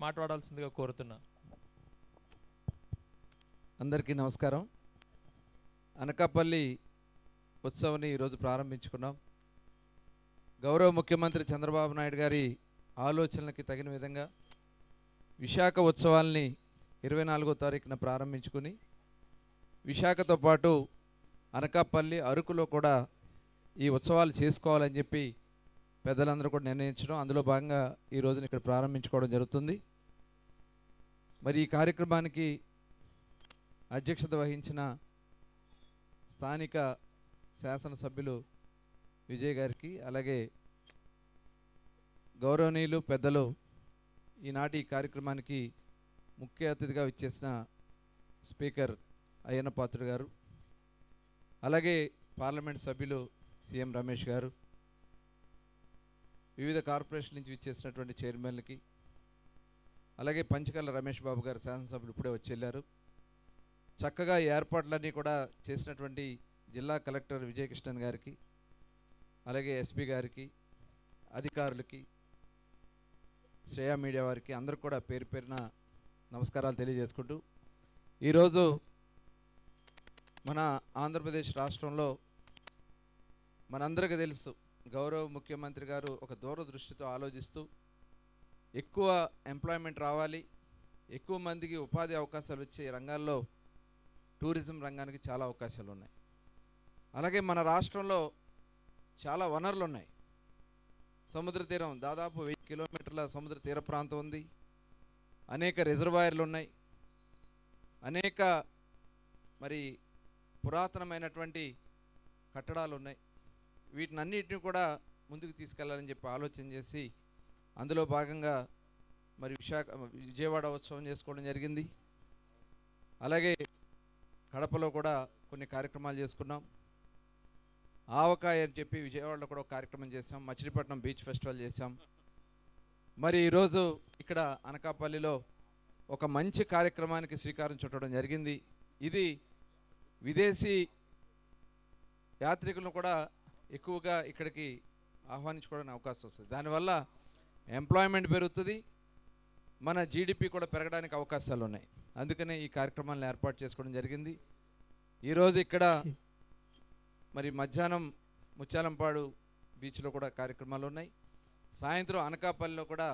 మాట్లాడాల్సిందిగా కోరుతున్నా. అందరికీ నమస్కారం. అనకాపల్లి ఉత్సవాన్ని ఈరోజు ప్రారంభించుకున్నాం. గౌరవ ముఖ్యమంత్రి చంద్రబాబు నాయుడు గారి ఆలోచనలకి తగిన విధంగా విశాఖ ఉత్సవాల్ని 24వ తారీఖున ప్రారంభించుకుని విశాఖతో పాటు అనకాపల్లి, అరకులో కూడా ఈ ఉత్సవాలు చేసుకోవాలని చెప్పి పెద్దలందరూ కూడా నిర్ణయించడం, అందులో భాగంగా ఈ రోజున ఇక్కడ ప్రారంభించుకోవడం జరుగుతుంది. మరి ఈ కార్యక్రమానికి అధ్యక్షత వహించిన స్థానిక శాసనసభ్యులు విజయ్ గారికి, అలాగే గౌరవనీయులు పెద్దలు ఈనాటి ఈ కార్యక్రమానికి ముఖ్య అతిథిగా విచ్చేసిన స్పీకర్ అయ్యన్న పాత్రుడు గారు, అలాగే పార్లమెంట్ సభ్యులు సీఎం రమేష్ గారు, వివిధ కార్పొరేషన్ నుంచి విచ్చేసినటువంటి చైర్మన్లకి, అలాగే పంచకల్ల రమేష్ బాబు గారు శాసనసభ్యులు ఇప్పుడే వచ్చి వెళ్ళారు. చక్కగా ఈ ఏర్పాట్లన్నీ కూడా చేసినటువంటి జిల్లా కలెక్టర్ విజయకృష్ణన్ గారికి, అలాగే ఎస్పీ గారికి, అధికారులకి, శ్రేయా మీడియా వారికి అందరూ కూడా పేరు పేరున నమస్కారాలు తెలియజేసుకుంటూ, ఈరోజు మన ఆంధ్రప్రదేశ్ రాష్ట్రంలో మనందరికీ తెలుసు, గౌరవ ముఖ్యమంత్రి గారు ఒక దూరదృష్టితో ఆలోచిస్తూ ఎక్కువ ఎంప్లాయ్మెంట్ రావాలి, ఎక్కువ మందికి ఉపాధి అవకాశాలు వచ్చే రంగాల్లో టూరిజం రంగానికి చాలా అవకాశాలు ఉన్నాయి. అలాగే మన రాష్ట్రంలో చాలా వనరులు ఉన్నాయి. సముద్ర తీరం దాదాపు 1000 కిలోమీటర్ల సముద్ర తీర ప్రాంతం ఉంది. అనేక రిజర్వాయర్లు ఉన్నాయి. అనేక మరి పురాతనమైనటువంటి కట్టడాలు ఉన్నాయి. వీటినన్నిటిని కూడా ముందుకు తీసుకెళ్లాలని చెప్పి ఆలోచన చేసి అందులో భాగంగా మరి విజయవాడ ఉత్సవం చేసుకోవడం జరిగింది. అలాగే కడపలో కూడా కొన్ని కార్యక్రమాలు చేసుకున్నాం. ఆవకాయ అని చెప్పి విజయవాడలో కూడా ఒక కార్యక్రమం చేసాం. మచిలీపట్నం బీచ్ ఫెస్టివల్ చేసాం. మరి ఈరోజు ఇక్కడ అనకాపల్లిలో ఒక మంచి కార్యక్రమానికి శ్రీకారం చుట్టడం జరిగింది. ఇది విదేశీ యాత్రికులను కూడా ఎక్కువగా ఇక్కడికి ఆహ్వానించుకోవడానికి అవకాశం వస్తుంది. దానివల్ల ఎంప్లాయ్మెంట్ పెరుగుతుంది, మన జీడిపి కూడా పెరగడానికి అవకాశాలు ఉన్నాయి. అందుకనే ఈ కార్యక్రమాలను ఏర్పాటు చేసుకోవడం జరిగింది. ఈరోజు ఇక్కడ మరి మధ్యాహ్నం ముత్యాలంపాడు బీచ్లో కూడా కార్యక్రమాలు ఉన్నాయి. సాయంత్రం అనకాపల్లిలో కూడా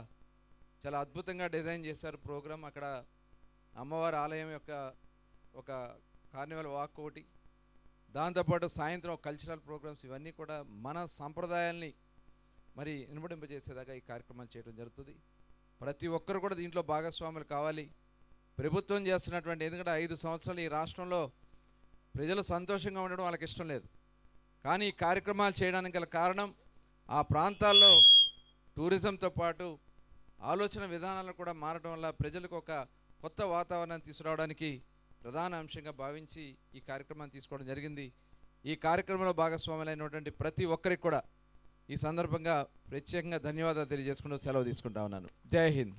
చాలా అద్భుతంగా డిజైన్ చేశారు ప్రోగ్రాం. అక్కడ అమ్మవారి ఆలయం యొక్క ఒక కార్నివల్ వాక్ ఒకటి, దాంతోపాటు సాయంత్రం కల్చరల్ ప్రోగ్రామ్స్, ఇవన్నీ కూడా మన సాంప్రదాయాల్ని మరి ఇనుమడింపజేసేదాకా ఈ కార్యక్రమాలు చేయడం జరుగుతుంది. ప్రతి ఒక్కరు కూడా దీంట్లో భాగస్వాములు కావాలి. ప్రభుత్వం చేస్తున్నటువంటి, ఎందుకంటే 5 సంవత్సరాలు ఈ రాష్ట్రంలో ప్రజలు సంతోషంగా ఉండడం వాళ్ళకి ఇష్టం లేదు. కానీ ఈ కార్యక్రమాలు చేయడానికి గల కారణం ఆ ప్రాంతాల్లో టూరిజంతో పాటు ఆలోచన విధానాలు కూడా మారడం వల్ల ప్రజలకు ఒక కొత్త వాతావరణాన్ని తీసుకురావడానికి ప్రధాన అంశంగా భావించి ఈ కార్యక్రమాన్ని తీసుకోవడం జరిగింది. ఈ కార్యక్రమంలో భాగస్వాములైనటువంటి ప్రతి ఒక్కరికి కూడా ఈ సందర్భంగా ప్రత్యేకంగా ధన్యవాదాలు తెలియజేసుకుంటూ సెలవు తీసుకుంటా ఉన్నాను. జై హింద్.